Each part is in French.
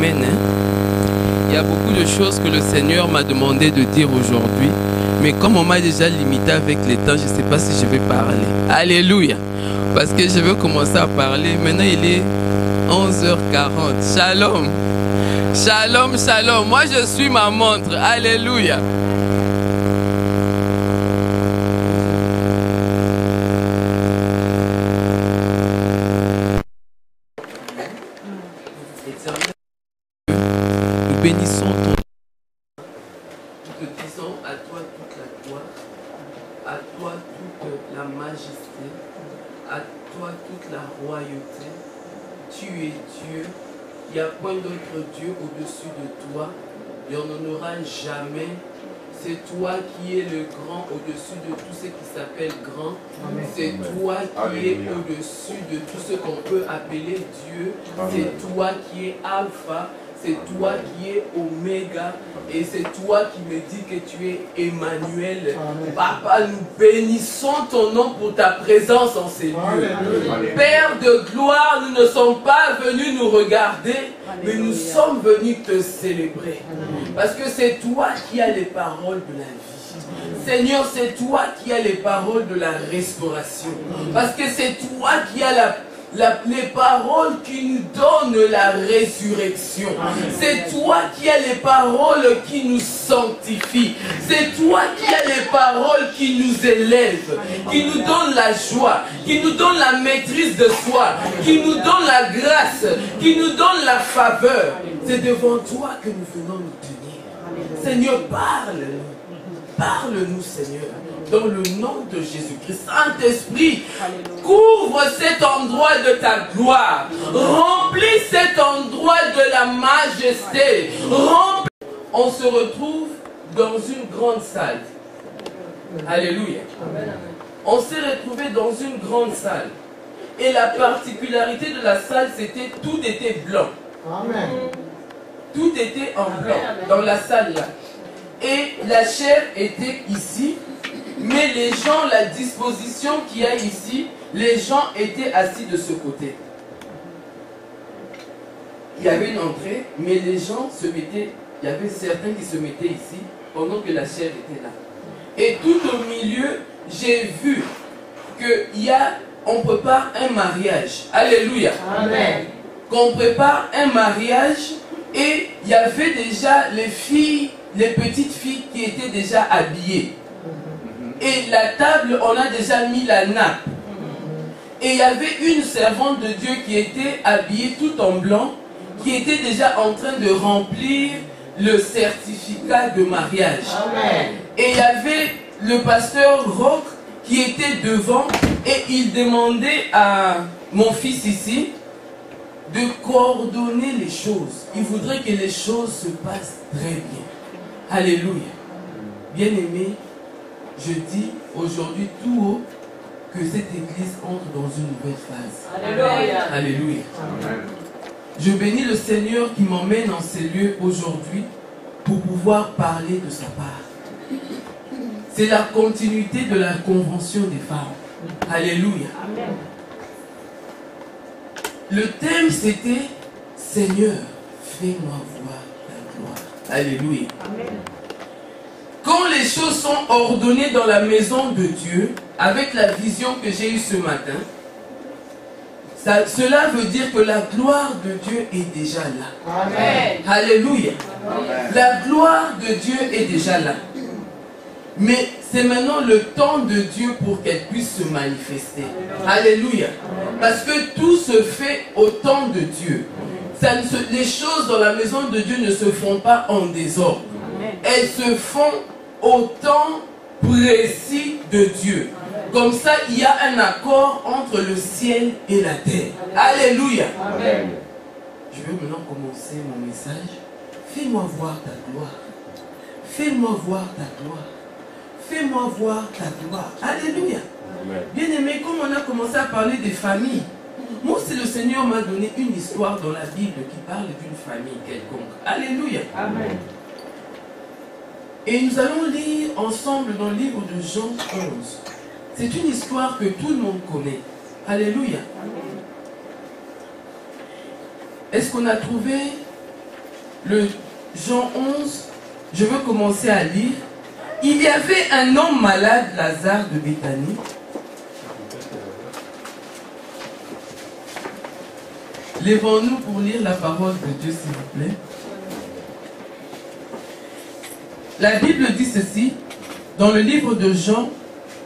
Amen. Il y a beaucoup de choses que le Seigneur m'a demandé de dire aujourd'hui. Mais comme on m'a déjà limité avec les temps, je ne sais pas si je vais parler. Alléluia. Parce que je veux commencer à parler. Maintenant, il est 11h40. Shalom. Shalom, shalom. Moi, je suis ma montre. Alléluia. Nous bénissons ton nom. Nous te disons à toi toute la gloire, à toi toute la majesté, à toi toute la royauté. Tu es Dieu. Il n'y a point d'autre Dieu au-dessus de toi. Il n'y en aura jamais. C'est toi qui es le grand au-dessus de tout ce qui s'appelle grand. C'est toi qui es au-dessus de tout ce qu'on peut appeler Dieu. C'est toi qui es Alpha. C'est toi qui es Oméga. Et c'est toi qui me dis que tu es Emmanuel. Papa, nous bénissons ton nom pour ta présence en ces lieux. Père de gloire, nous ne sommes pas venus nous regarder, mais nous sommes venus te célébrer. Parce que c'est toi qui as les paroles de la vie. Seigneur, c'est toi qui as les paroles de la restauration. Parce que c'est toi qui as les paroles qui nous donnent la résurrection. C'est toi qui as les paroles qui nous sanctifient. C'est toi qui as les paroles qui nous élèvent, qui nous donnent la joie, qui nous donnent la maîtrise de soi, qui nous donnent la grâce, qui nous donnent la faveur. C'est devant toi que nous venons nous tenir. Seigneur, parle-nous. Parle-nous, Seigneur. Dans le nom de Jésus-Christ. Saint-Esprit, couvre cet endroit de ta gloire. Remplis cet endroit de la majesté. On se retrouve dans une grande salle. Alléluia. On s'est retrouvé dans une grande salle. Et la particularité de la salle, c'était tout était blanc. Amen. Tout était en blanc dans la salle là. Et la chair était ici. Mais les gens, la disposition qu'il y a ici, les gens étaient assis de ce côté. Il y avait une entrée, mais les gens se mettaient, il y avait certains qui se mettaient ici, pendant que la chair était là. Et tout au milieu, j'ai vu qu'on prépare un mariage. Alléluia. Amen. Qu'on prépare un mariage, et il y avait déjà les filles, les petites filles qui étaient déjà habillées. Et la table, on a déjà mis la nappe. Et il y avait une servante de Dieu qui était habillée tout en blanc, qui était déjà en train de remplir le certificat de mariage. Amen. Et il y avait le pasteur Roch qui était devant et il demandait à mon fils ici de coordonner les choses. Il voudrait que les choses se passent très bien. Alléluia. Bien-aimés, je dis aujourd'hui tout haut que cette église entre dans une nouvelle phase. Alléluia. Alléluia. Amen. Je bénis le Seigneur qui m'emmène en ces lieux aujourd'hui pour pouvoir parler de sa part. C'est la continuité de la convention des femmes. Alléluia. Amen. Le thème c'était Seigneur, fais-moi voir ta gloire. Alléluia. Amen. Quand les choses sont ordonnées dans la maison de Dieu, avec la vision que j'ai eue ce matin, cela veut dire que la gloire de Dieu est déjà là. Amen. Alléluia. Amen. La gloire de Dieu est déjà là. Mais c'est maintenant le temps de Dieu pour qu'elle puisse se manifester. Alléluia. Parce que tout se fait au temps de Dieu. Les choses dans la maison de Dieu ne se font pas en désordre. Elles se font au temps précis de Dieu. Comme ça, il y a un accord entre le ciel et la terre. Alléluia. Amen. Je vais maintenant commencer mon message. Fais-moi voir ta gloire. Fais-moi voir ta gloire. Fais-moi voir ta gloire. Alléluia. Bien-aimé, comme on a commencé à parler des familles, moi aussi le Seigneur m'a donné une histoire dans la Bible qui parle d'une famille quelconque. Alléluia. Amen. Et nous allons lire ensemble dans le livre de Jean 11. C'est une histoire que tout le monde connaît. Alléluia. Est-ce qu'on a trouvé le Jean 11, je veux commencer à lire. Il y avait un homme malade, Lazare de Béthanie. Lèvons-nous pour lire la parole de Dieu, s'il vous plaît. La Bible dit ceci, dans le livre de Jean,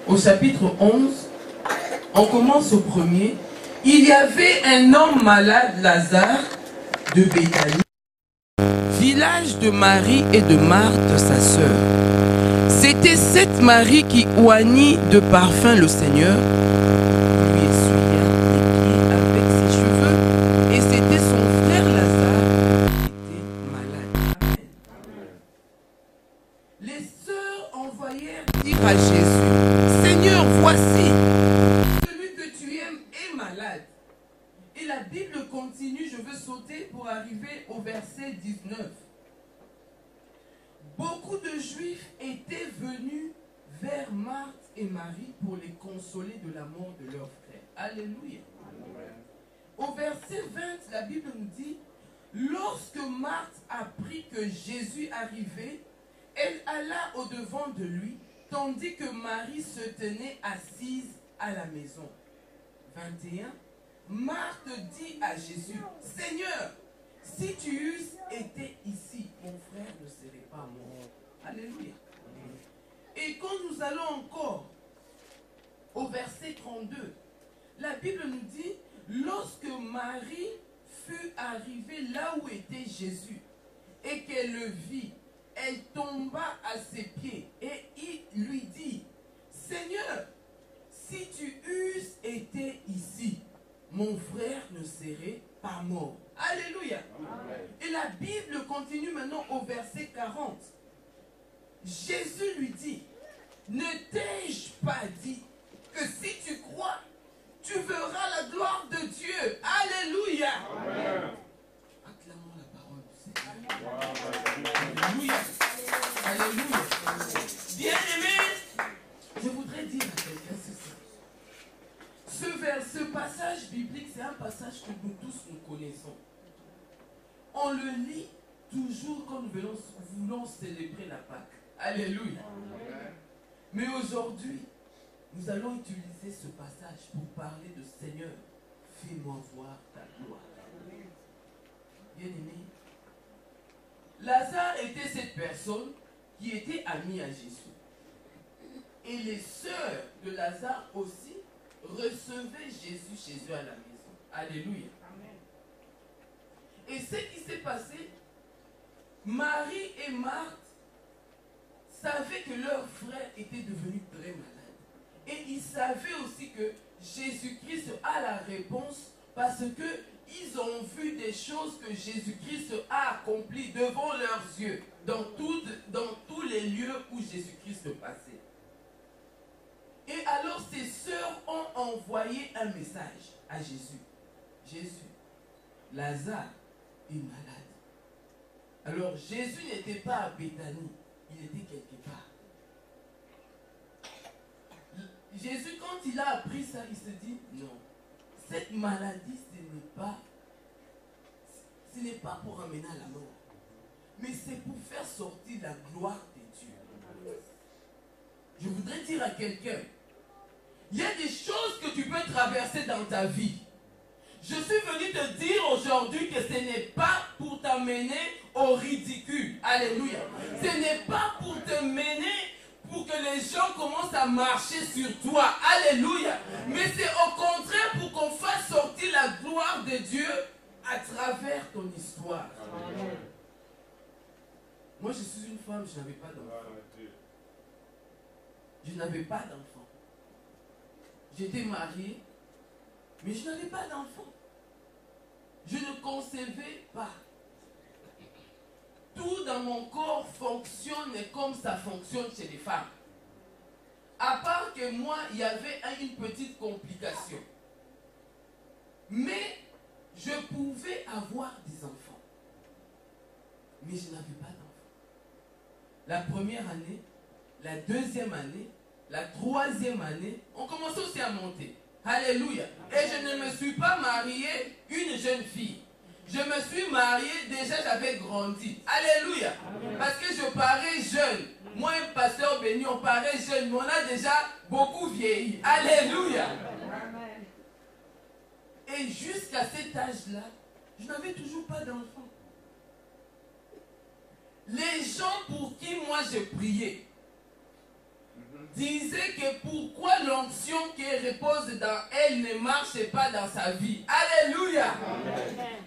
au chapitre 11, on commence au premier. Il y avait un homme malade, Lazare, de Béthanie, village de Marie et de Marthe, sa sœur. C'était cette Marie qui oignit de parfum le Seigneur, lui essuya les pieds avec ses cheveux, et c'était son frère Lazare qui était malade. Amen. Les sœurs envoyèrent dire à Jésus, Seigneur, voici, celui que tu aimes est malade. Et la Bible continue, je veux sauter pour arriver au verset 19. Beaucoup de Juifs étaient venus vers Marthe et Marie pour les consoler de la mort de leur frère. Alléluia. Amen. Au verset 20, la Bible nous dit, lorsque Marthe apprit que Jésus arrivait, elle alla au-devant de lui, tandis que Marie se tenait assise à la maison. 21. Marthe dit à Jésus, Seigneur, si tu eusses été ici, mon frère ne serait pas mort. Alléluia. Et quand nous allons encore au verset 32, la Bible nous dit, lorsque Marie fut arrivée là où était Jésus et qu'elle le vit, elle tomba à ses pieds et il lui dit, Seigneur, si tu eusses été ici, mon frère ne serait pas mort. Alléluia. Amen. Et la Bible continue maintenant au verset 40. Jésus lui dit, ne t'ai-je pas dit que si tu crois, tu verras la gloire de Dieu. Alléluia. Amen. Acclamons la parole du Seigneur. Alléluia. Alléluia. Bien-aimé, je voudrais dire à quelqu'un ceci. Ce passage biblique, c'est un passage que nous tous nous connaissons. On le lit toujours quand nous voulons célébrer la Pâque. Alléluia. Amen. Mais aujourd'hui, nous allons utiliser ce passage pour parler de Seigneur, fais-moi voir ta gloire. Bien-aimé, Lazare était cette personne qui était amie à Jésus. Et les sœurs de Lazare aussi recevaient Jésus chez eux à la maison. Alléluia. Amen. Et ce qui s'est passé, Marie et Marthe savaient que leur frère était devenu très malade. Et ils savaient aussi que Jésus-Christ a la réponse parce qu'ils ont vu des choses que Jésus-Christ a accomplies devant leurs yeux, dans tous les lieux où Jésus-Christ passait. Et alors ces sœurs ont envoyé un message à Jésus. Jésus, Lazare est malade. Alors Jésus n'était pas à Béthanie, il était quelque part. Jésus, quand il a appris ça, il se dit, non, cette maladie, ce n'est pas pour amener à la mort, mais c'est pour faire sortir la gloire de Dieu. Je voudrais dire à quelqu'un, il y a des choses que tu peux traverser dans ta vie. Je suis venu te dire aujourd'hui que ce n'est pas pour t'amener au ridicule. Alléluia. Ce n'est pas pour te mener pour que les gens commencent à marcher sur toi. Alléluia. Mais c'est au contraire pour qu'on fasse sortir la gloire de Dieu à travers ton histoire. Amen. Moi, je suis une femme, je n'avais pas d'enfant. Je n'avais pas d'enfant. J'étais mariée, mais je n'avais pas d'enfant. Je ne concevais pas. Tout dans mon corps fonctionne comme ça fonctionne chez les femmes. À part que moi, il y avait une petite complication. Mais je pouvais avoir des enfants. Mais je n'avais pas d'enfants. La première année, la deuxième année, la troisième année, on commençait aussi à monter. Alléluia. Et je ne me suis pas mariée une jeune fille. Je me suis marié, déjà j'avais grandi. Alléluia. Parce que je parais jeune. Moi, un pasteur béni, on paraît jeune, mais on a déjà beaucoup vieilli. Alléluia. Et jusqu'à cet âge-là, je n'avais toujours pas d'enfant. Les gens pour qui moi je priais disaient que pourquoi l'onction qui repose dans elle ne marche pas dans sa vie. Alléluia.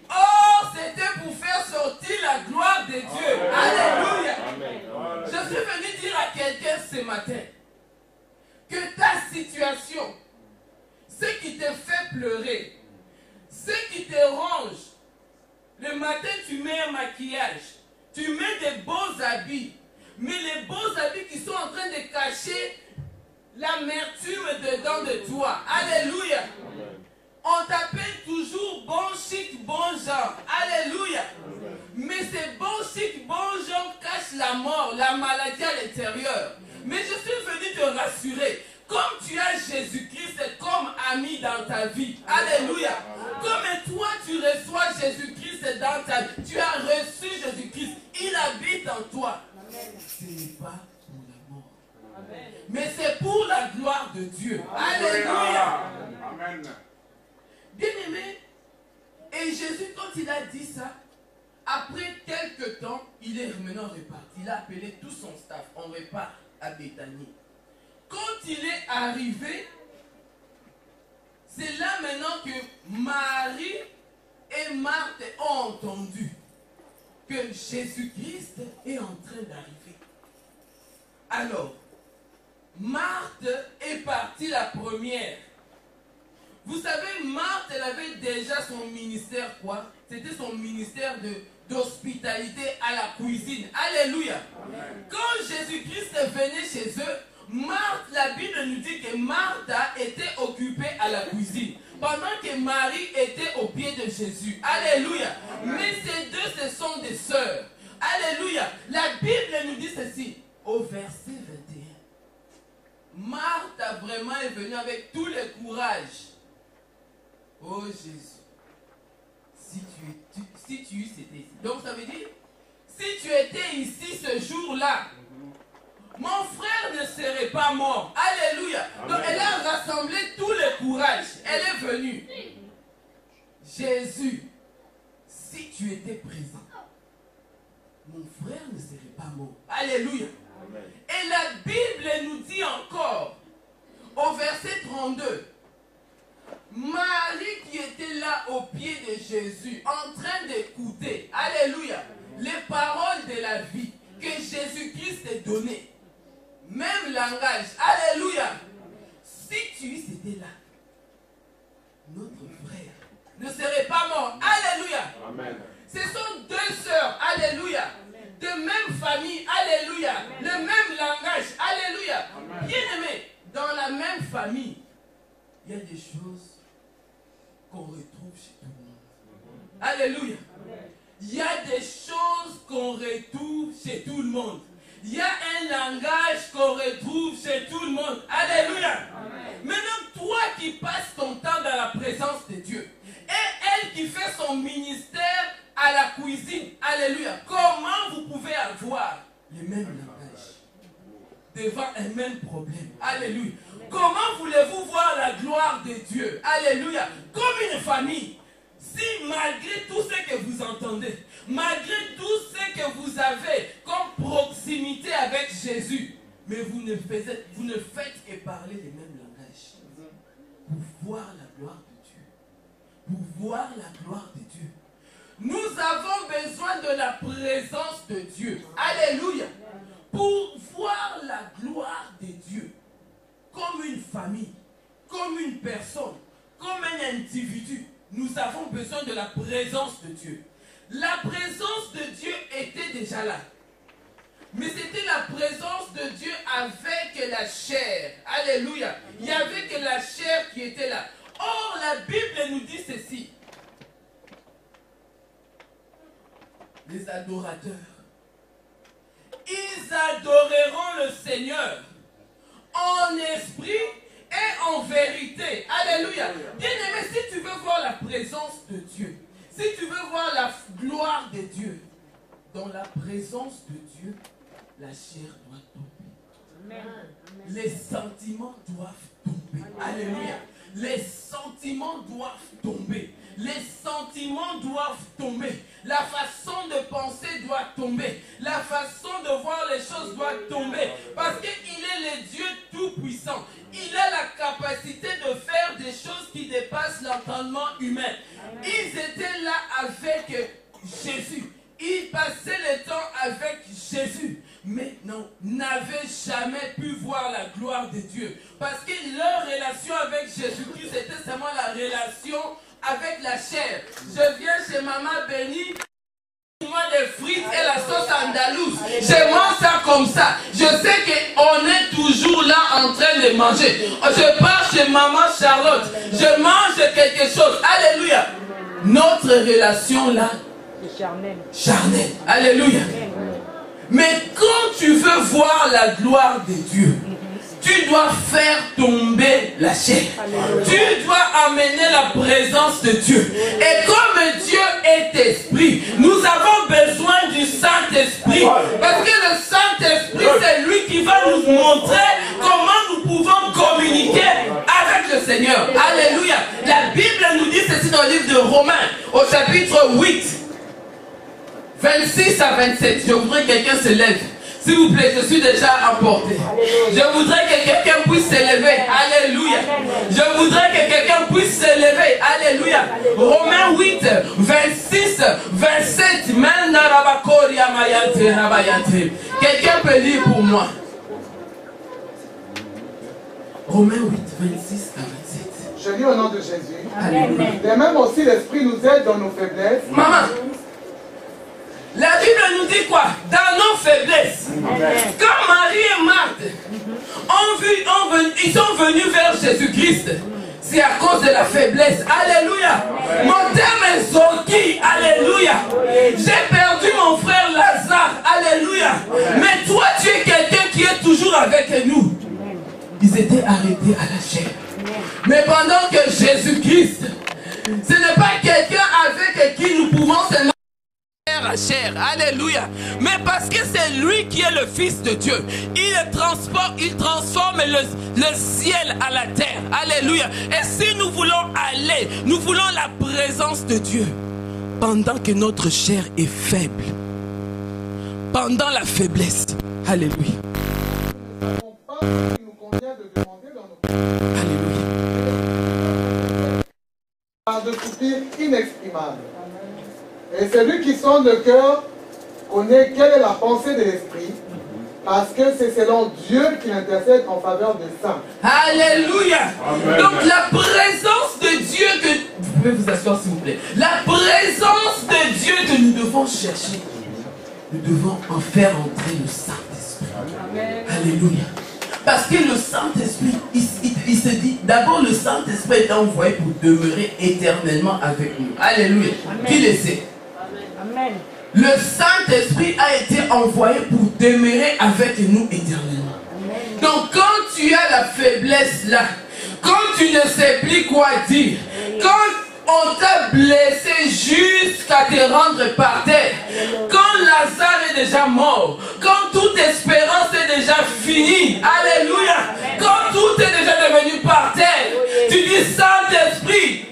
Or, c'était pour faire sortir la gloire de Dieu. Alléluia. Je suis venu dire à quelqu'un ce matin que ta situation, ce qui te fait pleurer, ce qui te ronge, le matin tu mets un maquillage, tu mets des beaux habits, mais les beaux habits qui sont en train de cacher l'amertume dedans de toi. Alléluia. On t'appelle toujours bon chic, bon genre. Alléluia. Mais ces bons chic, bons gens cachent la mort, la maladie à l'intérieur. Mais je suis venu te rassurer. Comme tu as Jésus-Christ comme ami dans ta vie. Alléluia. Comme toi tu reçois Jésus-Christ dans ta vie. Tu as reçu Jésus-Christ. Il habite en toi. Ce n'est pas pour la mort. Mais c'est pour la gloire de Dieu. Alléluia. Amen. Bien-aimé, et Jésus, quand il a dit ça, après quelques temps, il est maintenant reparti. Il a appelé tout son staff. On repart à Béthanie. Quand il est arrivé, c'est là maintenant que Marie et Marthe ont entendu que Jésus-Christ est en train d'arriver. Alors, Marthe est partie la première. Vous savez, Marthe, elle avait déjà son ministère quoi? C'était son ministère d'hospitalité à la cuisine. Alléluia. Amen. Quand Jésus-Christ venait chez eux, Marthe, la Bible nous dit que Marthe était occupée à la cuisine, pendant que Marie était au pied de Jésus. Alléluia. Amen. Mais ces deux, ce sont des sœurs. Alléluia. La Bible nous dit ceci, au verset 21. Marthe vraiment est venue avec tout le courage. Oh Jésus, si tu étais ici. Donc ça veut dire, si tu étais ici ce jour-là, mon frère ne serait pas mort. Alléluia. Amen. Donc elle a rassemblé tout le courage. Elle est venue. Jésus, si tu étais présent, mon frère ne serait pas mort. Alléluia. Amen. Et la Bible nous dit encore, au verset 32, Marie qui était là au pied de Jésus, en train d'écouter, alléluia, les paroles de la vie que Jésus-Christ t'a données. Même langage, alléluia. Si tu étais là, notre frère ne serait pas mort. Alléluia. Amen. Ce sont deux sœurs, alléluia, de même famille, alléluia, le même langage, alléluia. Bien-aimés, dans la même famille, il y a des choses qu'on retrouve chez tout le monde. Alléluia. Il y a des choses qu'on retrouve chez tout le monde. Il y a un langage qu'on retrouve chez tout le monde. Alléluia. Maintenant, toi qui passes ton temps dans la présence de Dieu, et elle qui fait son ministère à la cuisine, alléluia, comment vous pouvez avoir les mêmes langages devant un même problème? Alléluia. Comment voulez-vous voir la gloire de Dieu? Alléluia. Comme une famille. Si malgré tout ce que vous entendez, malgré tout ce que vous avez comme proximité avec Jésus, mais vous ne faites que parler les mêmes langages. Pour voir la gloire de Dieu. Pour voir la gloire de Dieu. Nous avons besoin de la présence de Dieu. Alléluia. Pour voir la gloire de Dieu. Comme une famille, comme une personne, comme un individu, nous avons besoin de la présence de Dieu. La présence de Dieu était déjà là. Mais c'était la présence de Dieu avec la chair. Alléluia. Il n'y avait que la chair qui était là. Or, la Bible nous dit ceci. Les adorateurs, ils adoreront le Seigneur en esprit et en vérité. Alléluia. Bien-aimé, si tu veux voir la présence de Dieu, Si tu veux voir la gloire de Dieu, dans la présence de Dieu, la chair doit tomber. Amen. Les sentiments doivent tomber. Alléluia. Les sentiments doivent tomber. Les sentiments doivent tomber. La façon de penser doit tomber. La façon de voir les choses doit tomber. Parce qu'il est le Dieu tout-puissant. Il a la capacité de faire des choses qui dépassent l'entendement humain. Ils étaient là avec Jésus. Ils passaient le temps avec Jésus. Mais non, n'avaient jamais pu voir la gloire de Dieu. Parce que leur relation avec Jésus-Christ était seulement la relation avec la chair. Je viens chez Maman Bénie, moi des frites et la sauce andalouse. Je mange ça comme ça. Je sais qu'on est toujours là en train de manger. Je pars chez Maman Charlotte. Je mange quelque chose. Alléluia. Notre relation là, charnelle. Alléluia. Mais quand tu veux voir la gloire de Dieu, tu dois faire tomber la chair. Tu dois amener la présence de Dieu. Et comme Dieu est esprit, nous avons besoin du Saint-Esprit. Parce que le Saint-Esprit, c'est lui qui va nous montrer comment nous pouvons communiquer avec le Seigneur. Alléluia. La Bible nous dit ceci dans le livre de Romains, au chapitre 8. 26 à 27, je voudrais que quelqu'un se lève. S'il vous plaît, je suis déjà emporté. Je voudrais que quelqu'un puisse se lever. Alléluia. Je voudrais que quelqu'un puisse se lever. Alléluia. Romains 8, 26, 27. Quelqu'un peut lire pour moi. Romains 8, 26 à 27. Je lis au nom de Jésus. Alléluia. Et même aussi l'Esprit nous aide dans nos faiblesses. Maman. La Bible nous dit quoi? Dans nos faiblesses. Quand Marie et Marthe ils sont venus vers Jésus-Christ, c'est à cause de la faiblesse. Alléluia. Mon terme est Zoki. Alléluia. J'ai perdu mon frère Lazare. Alléluia. Mais toi, tu es quelqu'un qui est toujours avec nous. Ils étaient arrêtés à la chair. Mais pendant que Jésus-Christ, ce n'est pas quelqu'un avec qui nous pouvons se à chair, alléluia, mais parce que c'est lui qui est le Fils de Dieu, il transforme le ciel à la terre, alléluia. Et si nous voulons aller, nous voulons la présence de Dieu, pendant que notre chair est faible, pendant la faiblesse, alléluia. Par de soupirs inexprimables. Et celui qui sonde le cœur connaît quelle est la pensée de l'esprit, parce que c'est selon Dieu qu'il intercède en faveur des saints. Alléluia. Amen. Donc la présence de Dieu que... Vous pouvez vous asseoir s'il vous plaît. La présence de Dieu que nous devons chercher, nous devons en faire entrer le Saint-Esprit. Alléluia. Parce que le Saint-Esprit, il se dit, d'abord le Saint-Esprit est envoyé pour demeurer éternellement avec nous. Alléluia. Amen. Qui le sait? Amen. Le Saint-Esprit a été envoyé pour demeurer avec nous éternellement. Amen. Donc quand tu as la faiblesse là, quand tu ne sais plus quoi dire, quand on t'a blessé jusqu'à te rendre par terre, quand Lazare est déjà mort, quand toute espérance est déjà finie, alléluia, quand tout est déjà devenu par terre, tu dis Saint-Esprit,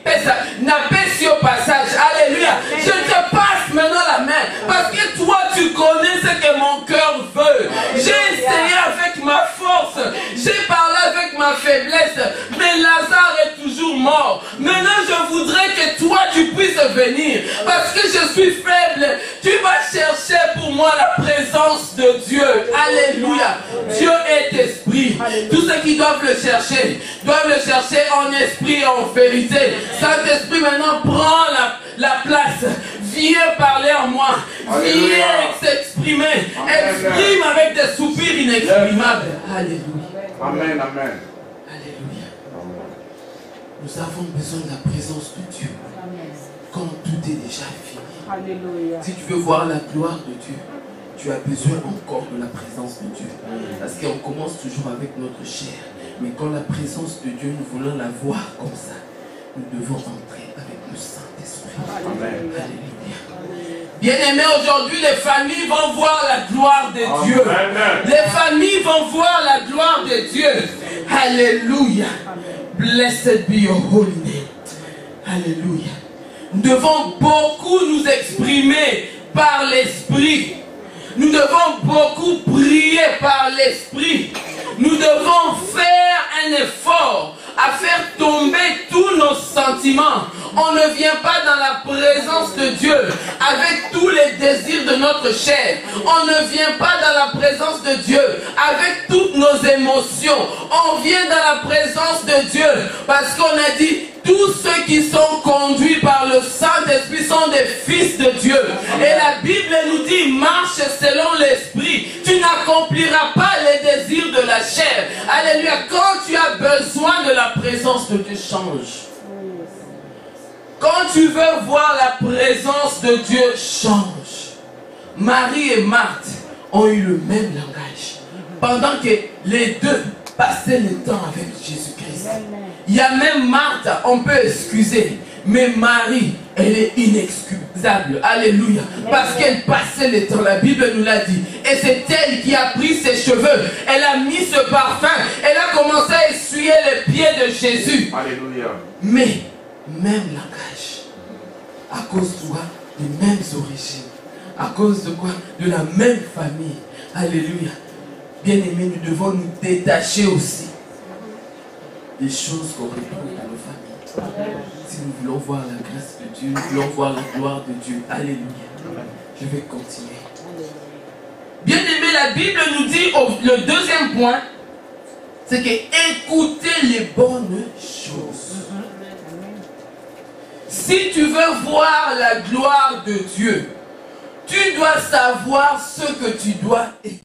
n'appelle au passage, alléluia, je te passe maintenant la main, parce que toi tu connais ce que mon cœur veut. J'ai essayé avec ma force, j'ai parlé avec ma faiblesse, mais Lazare est toujours mort. Maintenant je voudrais que toi tu puisses venir, parce que je suis faible. Tu vas chercher pour moi la présence de Dieu. Alléluia. Dieu est esprit. Tous ceux qui doivent le chercher en esprit et en vérité. Saint-Esprit maintenant prend la place. Viens parler à moi. Viens s'exprimer. Exprime avec des soupirs inexprimables. Alléluia. Amen, amen. Alléluia. Nous avons besoin de la présence de Dieu. Quand tout est déjà fini. Alléluia. Si tu veux voir la gloire de Dieu, tu as besoin encore de la présence de Dieu. Parce qu'on commence toujours avec notre chair. Mais quand la présence de Dieu, nous voulons la voir comme ça, nous devons entrer avec le Saint-Esprit. Bien-aimés, aujourd'hui, les familles vont voir la gloire de Dieu. Les familles vont voir la gloire de Dieu. Alléluia. Blessed be your holy name. Alléluia. Nous devons beaucoup nous exprimer par l'Esprit. Nous devons beaucoup prier par l'Esprit. Nous devons faire un effort à faire tomber tous nos sentiments. On ne vient pas dans la présence de Dieu avec tous les désirs de notre chair. On ne vient pas dans la présence de Dieu avec toutes nos émotions. On vient dans la présence de Dieu parce qu'on a dit tous ceux qui sont conduits par le Saint-Esprit sont des fils de Dieu. Et la Bible nous dit, marche selon l'Esprit. Tu n'accompliras pas les désirs de la chair. Alléluia. Quand tu as besoin de la présence de Dieu, change. Quand tu veux voir la présence de Dieu, change. Marie et Marthe ont eu le même langage. Pendant que les deux passaient le temps avec Jésus-Christ. Il y a même Marthe, on peut excuser. Mais Marie, elle est inexcusable. Alléluia. Parce qu'elle passait le temps. La Bible nous l'a dit. Et c'est elle qui a pris ses cheveux. Elle a mis ce parfum. Elle a commencé à essuyer les pieds de Jésus. Alléluia. Mais, même langage. À cause de quoi? Des mêmes origines. À cause de quoi? De la même famille. Alléluia. Bien-aimés, nous devons nous détacher aussi des choses qu'on retrouve dans nos familles. Si nous voulons voir la grâce de Dieu, nous voulons voir la gloire de Dieu. Alléluia. Je vais continuer. Bien-aimés, la Bible nous dit, le deuxième point, c'est que écoutez les bonnes choses. Si tu veux voir la gloire de Dieu, tu dois savoir ce que tu dois écouter.